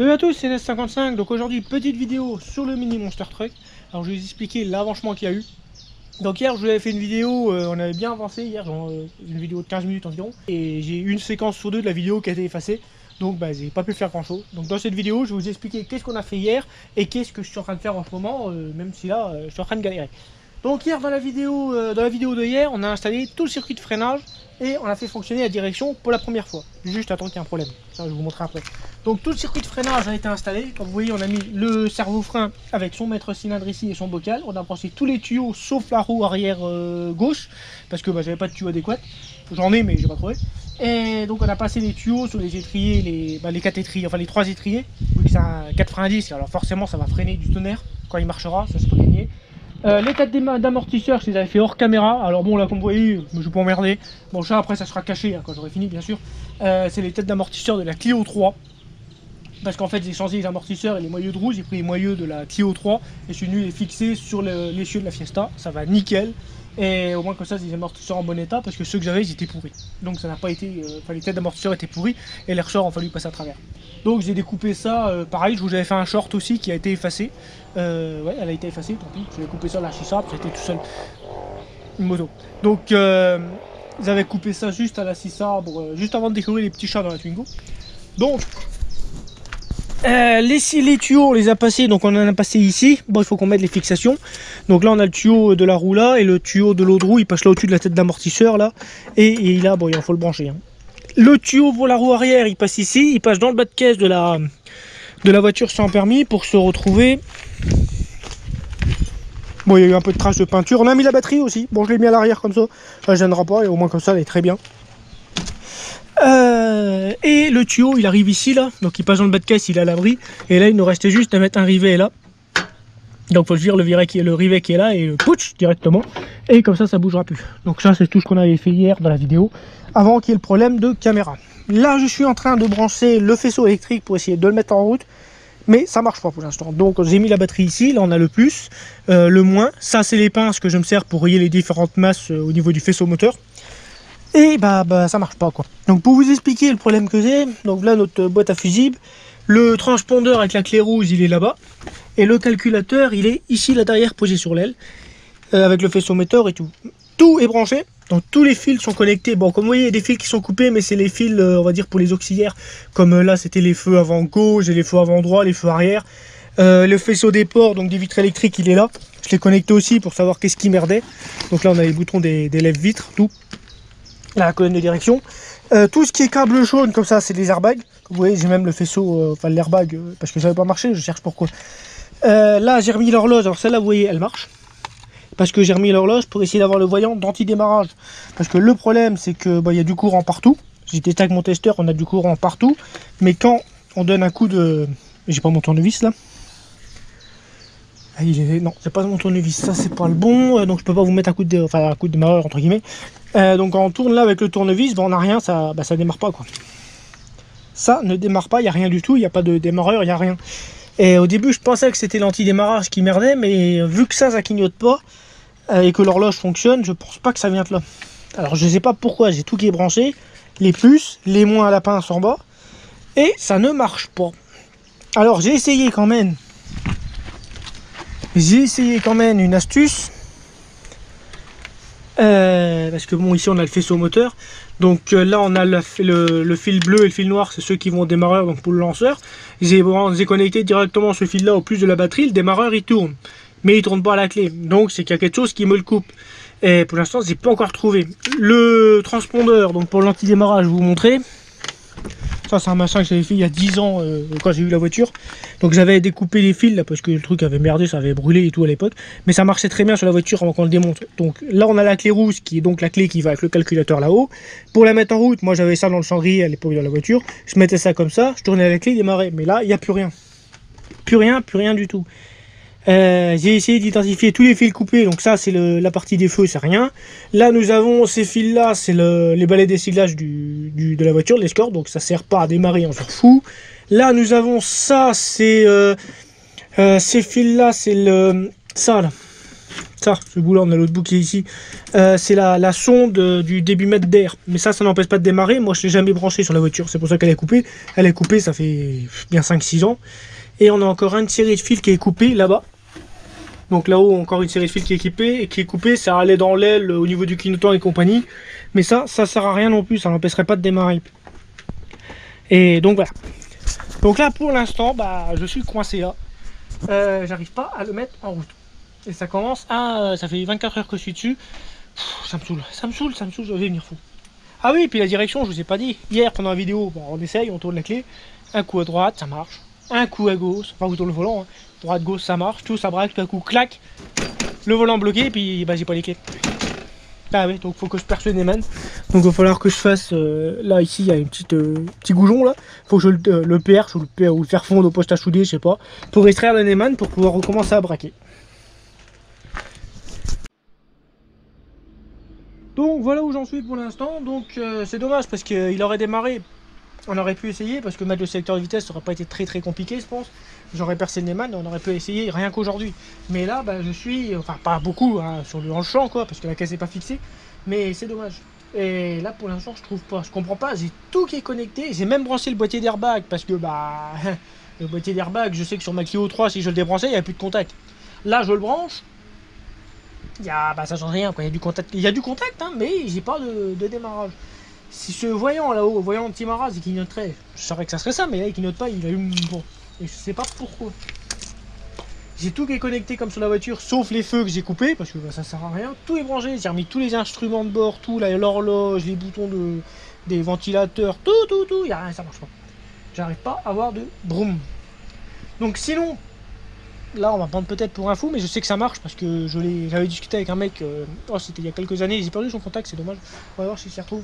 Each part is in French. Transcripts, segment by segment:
Salut à tous, c'est NES55. Donc aujourd'hui, petite vidéo sur le mini Monster Truck. Alors je vais vous expliquer l'avancement qu'il y a eu. Donc hier, je vous avais fait une vidéo, on avait bien avancé hier, genre, une vidéo de 15 minutes environ. Et j'ai une séquence sur deux de la vidéo qui a été effacée. Donc j'ai pas pu faire grand chose. Donc dans cette vidéo, je vais vous expliquer qu'est-ce qu'on a fait hier et qu'est-ce que je suis en train de faire en ce moment, même si là, je suis en train de galérer. Donc hier, dans la vidéo de hier, on a installé tout le circuit de freinage et on a fait fonctionner la direction pour la première fois. Juste attends qu'il y ait un problème, ça je vais vous montrer après. Donc tout le circuit de freinage a été installé. Comme vous voyez, on a mis le servo-frein avec son maître cylindre ici et son bocal. On a branché tous les tuyaux sauf la roue arrière gauche parce que j'avais pas de tuyau adéquat. J'en ai mais j'ai pas trouvé. Et donc on a passé les tuyaux sur les étriers, les 4 étriers, enfin les 3 étriers. Vu que c'est un 90, alors forcément ça va freiner du tonnerre quand il marchera, ça c'est pas gagné. Les têtes d'amortisseurs, je les avais fait hors caméra. Alors bon, là comme vous voyez, je vais pas emmerder. Bon, ça après ça sera caché hein, quand j'aurai fini bien sûr. C'est les têtes d'amortisseurs de la Clio 3. Parce qu'en fait j'ai changé les amortisseurs et les moyeux de roue. J'ai pris les moyeux de la Clio 3 et je suis venu les fixer sur l'essieu de la Fiesta. Ça va nickel. Et au moins comme ça, c'est des amortisseurs en bon état parce que ceux que j'avais ils étaient pourris. Donc ça n'a pas été. Les têtes d'amortisseurs étaient pourries et les ressorts ont fallu passer à travers. Donc j'ai découpé ça, pareil, je vous avais fait un short aussi qui a été effacé. Ouais, elle a été effacée, tant pis. J'avais coupé ça à la Chissa, c'était tout seul. Une moto. Donc j'avais coupé ça juste à la Chissa, juste avant de découvrir les petits chats dans la Twingo. Donc les tuyaux on les a passés, donc on en a passé ici. Bon, il faut qu'on mette les fixations. Donc là on a le tuyau de la roue là et le tuyau de l'eau de roue il passe là au-dessus de la tête d'amortisseur là. Et là, bon, il faut le brancher. Hein. Le tuyau pour la roue arrière il passe ici, il passe dans le bas de caisse de la voiture sans permis pour se retrouver. Bon, il y a eu un peu de traces de peinture. On a mis la batterie aussi. Bon, je l'ai mis à l'arrière comme ça. Ça ne gênera pas et au moins comme ça elle est très bien. Et le tuyau il arrive ici là, donc il passe dans le bas de caisse, il est à l'abri. Et là il nous restait juste à mettre un rivet là. Donc faut dire le rivet qui est là et le pouch directement. Et comme ça ça bougera plus. Donc ça c'est tout ce qu'on avait fait hier dans la vidéo. Avant qu'il y ait le problème de caméra. Là je suis en train de brancher le faisceau électrique pour essayer de le mettre en route. Mais ça marche pas pour l'instant. Donc j'ai mis la batterie ici, là on a le plus, le moins. Ça c'est les pinces que je me sers pour rayer les différentes masses au niveau du faisceau moteur. Et ça marche pas quoi. Donc pour vous expliquer le problème que j'ai, donc là notre boîte à fusibles, le transpondeur avec la clé rouge il est là-bas. Et le calculateur il est ici là derrière posé sur l'aile. Avec le faisceau moteur et tout. Tout est branché, donc tous les fils sont connectés. Bon comme vous voyez il y a des fils qui sont coupés mais c'est les fils on va dire pour les auxiliaires. Comme là c'était les feux avant gauche et les feux avant droit, les feux arrière. Le faisceau des ports, donc des vitres électriques il est là. Je l'ai connecté aussi pour savoir qu'est-ce qui merdait. Donc là on a les boutons des lève-vitres, tout. La colonne de direction. Tout ce qui est câble jaune comme ça c'est des airbags. Vous voyez j'ai même le faisceau, enfin l'airbag parce que ça n'avait pas marché, je cherche pourquoi. Là j'ai remis l'horloge, alors celle-là vous voyez elle marche. Parce que j'ai remis l'horloge pour essayer d'avoir le voyant d'anti-démarrage. Parce que le problème c'est que il y a du courant partout. J'ai testé avec mon testeur, on a du courant partout. Mais quand on donne un coup de... J'ai pas mon tournevis là. Non, c'est pas mon tournevis, ça c'est pas le bon, donc je peux pas vous mettre un coup de démarreur entre guillemets. Donc quand on tourne là avec le tournevis, on n'a rien, ça démarre pas quoi. Ça ne démarre pas, il n'y a rien du tout, il n'y a pas de démarreur, il n'y a rien. Et au début je pensais que c'était l'anti-démarrage qui merdait, mais vu que ça clignote pas, et que l'horloge fonctionne, je pense pas que ça vient de là. Alors je sais pas pourquoi, j'ai tout qui est branché, les plus, les moins à la pince en bas, et ça ne marche pas. Alors j'ai essayé quand même. Une astuce. Parce que bon ici on a le faisceau moteur. Donc là on a le fil bleu et le fil noir, c'est ceux qui vont au démarreur, donc pour le lanceur. J'ai connecté directement ce fil là au plus de la batterie, le démarreur il tourne. Mais il tourne pas à la clé. Donc c'est qu'il y a quelque chose qui me le coupe. Et pour l'instant j'ai pas encore trouvé. Le transpondeur, donc pour l'anti-démarrage, je vais vous montrer. Ça c'est un machin que j'avais fait il y a 10 ans quand j'ai eu la voiture. Donc j'avais découpé les fils là parce que le truc avait merdé, ça avait brûlé et tout à l'époque. Mais ça marchait très bien sur la voiture avant qu'on le démonte. Donc là on a la clé rouge qui est donc la clé qui va avec le calculateur là-haut. Pour la mettre en route, moi j'avais ça dans le cendrier à l'époque de la voiture. Je mettais ça comme ça, je tournais la clé, il démarrait. Mais là il n'y a plus rien. Plus rien du tout. J'ai essayé d'identifier tous les fils coupés, donc ça c'est la partie des feux, c'est rien. Là nous avons ces fils là, c'est les balais d'essuyage de la voiture, l'escorte, donc ça sert pas à démarrer, on s'en fout. Là nous avons ça, c'est ces fils là, c'est ça là. Ça, ce bout là, on a l'autre bout qui est ici. C'est la sonde du débit-mètre d'air. Mais ça n'empêche pas de démarrer. Moi, je ne l'ai jamais branché sur la voiture. C'est pour ça qu'elle est coupée. Elle est coupée, ça fait bien 5-6 ans. Et on a encore une série de fils qui est coupée là-bas. Donc là-haut, encore une série de fils qui est équipée. Et qui est coupée, ça allait dans l'aile au niveau du clignotant et compagnie. Mais ça sert à rien non plus. Ça n'empêcherait pas de démarrer. Et donc voilà. Donc là, pour l'instant, bah, je suis coincé là. J'arrive pas à le mettre en route. Et ça commence à... ça fait 24 heures que je suis dessus. Ça me saoule, je vais venir fou. Ah oui, puis la direction, je vous ai pas dit. Hier, pendant la vidéo, bon, on essaye, on tourne la clé. Un coup à droite, ça marche. Un coup à gauche, enfin vous tournez le volant. Hein. Droite, gauche, ça marche. Tout, ça braque, tout à coup, clac. Le volant bloqué, et puis bah, j'ai pas les clés. Ah oui, donc faut que je perce le Neyman. Donc il va falloir que je fasse... là, ici, il y a une petit goujon, là. Faut que je le perche ou le faire fondre au poste à souder, je sais pas. Pour extraire le Neyman, pour pouvoir recommencer à braquer. Donc voilà où j'en suis pour l'instant. Donc c'est dommage parce qu'il aurait démarré. On aurait pu essayer parce que mettre le sélecteur de vitesse ça aurait pas été très compliqué je pense. J'aurais percé le Neyman, on aurait pu essayer rien qu'aujourd'hui. Mais là bah, je suis, enfin pas beaucoup hein, dans le champ quoi parce que la caisse n'est pas fixée. Mais c'est dommage. Et là pour l'instant je trouve pas, je comprends pas. J'ai tout qui est connecté. J'ai même branché le boîtier d'airbag parce que bah le boîtier d'airbag je sais que sur ma Clio 3 si je le débranchais il n'y a plus de contact. Là je le branche. Bah, ça change rien, quoi. Il y a du contact, hein, mais j'ai pas de démarrage. Si ce voyant là-haut, voyant le petit maras et qu'il noterait, je saurais que ça serait ça, mais là il note pas, il allume bon. Et je sais pas pourquoi. J'ai tout qui est connecté comme sur la voiture, sauf les feux que j'ai coupés, parce que bah, ça sert à rien. Tout est branché, j'ai remis tous les instruments de bord, tout, l'horloge, les boutons des ventilateurs, tout, il y a rien, ça marche pas. J'arrive pas à avoir de broum. Donc sinon, là on va prendre peut-être pour un fou, mais je sais que ça marche parce que j'avais discuté avec un mec, c'était il y a quelques années, j'ai perdu son contact, c'est dommage, on va voir s'il s'y retrouve.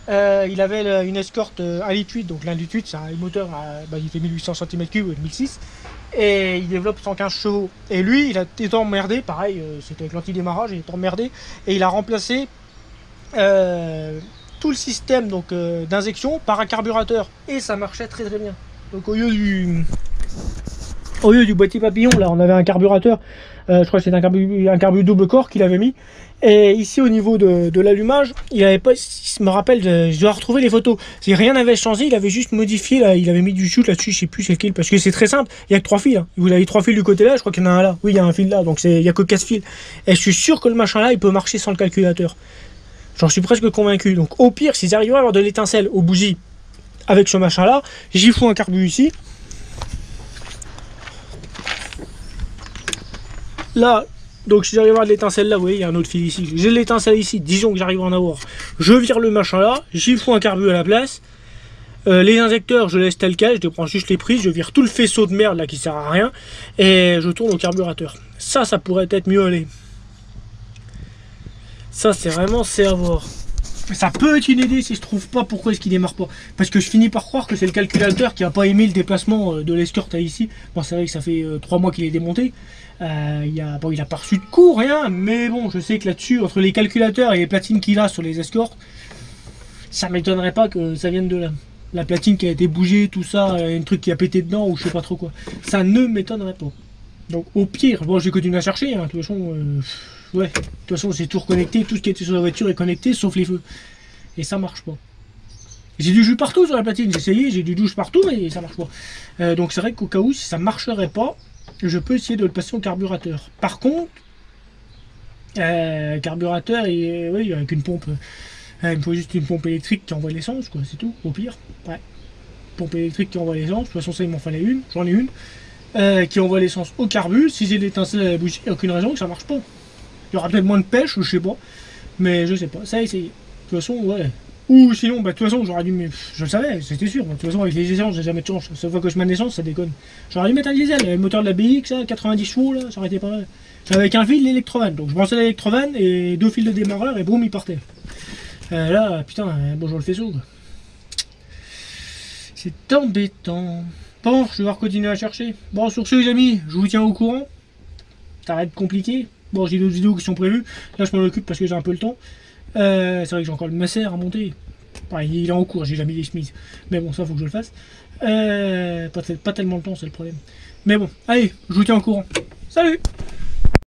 Il avait une escorte 1,8 litre, donc l'1,8 litre c'est un moteur, il fait 1800 cm3, 1006, et il développe 115 chevaux. Et lui, il a été emmerdé, pareil, c'était avec l'anti-démarrage, il est emmerdé, et il a remplacé tout le système d'injection par un carburateur, et ça marchait très bien. Donc au lieu du boîtier papillon, là, on avait un carburateur. Je crois que c'était un carbu double corps qu'il avait mis. Et ici, au niveau de l'allumage, il avait pas. Je me rappelle, je dois retrouver les photos. Si rien n'avait changé, il avait juste modifié. Là, il avait mis du shoot là-dessus, je sais plus c'est lequel. Parce que c'est très simple. Il y a que 3 fils. Hein. Vous avez 3 fils du côté là. Je crois qu'il y en a un là. Oui, il y a un fil là. Donc il y a que 4 fils. Et je suis sûr que le machin là, il peut marcher sans le calculateur. J'en suis presque convaincu. Donc au pire, s'ils arriveraient à avoir de l'étincelle aux bougies avec ce machin là, j'y fous un carbu ici. Là, donc si j'arrive à avoir de l'étincelle là, vous voyez, il y a un autre fil ici. J'ai de l'étincelle ici, disons que j'arrive à en avoir. Je vire le machin là, j'y fous un carbu à la place. Les injecteurs, je laisse tel quel, je débranche juste les prises, je vire tout le faisceau de merde là qui sert à rien. Et je tourne au carburateur. Ça pourrait être mieux aller. Ça, c'est vraiment à voir. Ça peut être une idée si je trouve pas pourquoi est-ce qu'il démarre pas. Parce que je finis par croire que c'est le calculateur qui a pas aimé le déplacement de l'escorte à ici. Bon, c'est vrai que ça fait 3 mois qu'il est démonté. Il a pas reçu de coup, rien. Mais bon, je sais que là-dessus, entre les calculateurs et les platines qu'il a sur les escortes, ça m'étonnerait pas que ça vienne de là. La platine qui a été bougée, tout ça, un truc qui a pété dedans ou je sais pas trop quoi. Ça ne m'étonnerait pas. Donc au pire, bon, j'ai continué à chercher. Hein, de toute façon... ouais, de toute façon c'est tout reconnecté, tout ce qui était sur la voiture est connecté sauf les feux. Et ça marche pas. J'ai du jus partout sur la platine, j'ai essayé, j'ai du douche partout mais ça marche pas. Donc c'est vrai qu'au cas où si ça marcherait pas, je peux essayer de le passer au carburateur. Par contre, carburateur, oui, avec une pompe, il me faut juste une pompe électrique qui envoie l'essence, quoi, c'est tout, au pire. Ouais. Pompe électrique qui envoie l'essence, de toute façon ça il m'en fallait une, j'en ai une. Qui envoie l'essence au carbu, si j'ai l'étincelle à la bougie, il n'y a aucune raison que ça marche pas. Il y aura peut-être moins de pêche, je sais pas. Mais je sais pas, ça a essayé. De toute façon, ouais. Ou sinon, bah de toute façon, j'aurais dû... Mais je le savais, c'était sûr. De toute façon, avec les essences, j'ai jamais de chance. Chaque fois que je mets l'essence, ça déconne. J'aurais dû mettre un diesel, le moteur de la BX, 90 chevaux, là, ça aurait été pas mal. Avec un fil l'électrovan. Donc je branchais l'électrovan et 2 fils de démarreur et boum, il partait. Là, putain, bonjour le faisceau, quoi. C'est embêtant. Bon, je vais devoir continuer à chercher. Bon, sur ce, les amis, je vous tiens au courant. Ça va être compliqué. Bon, j'ai d'autres vidéos qui sont prévues. Là, je m'en occupe parce que j'ai un peu le temps. C'est vrai que j'ai encore le masser à monter. Ouais, il est en cours, j'ai jamais mis les chemises. Mais bon, ça, faut que je le fasse. Pas tellement le temps, c'est le problème. Mais bon, allez, je vous tiens au courant. Salut!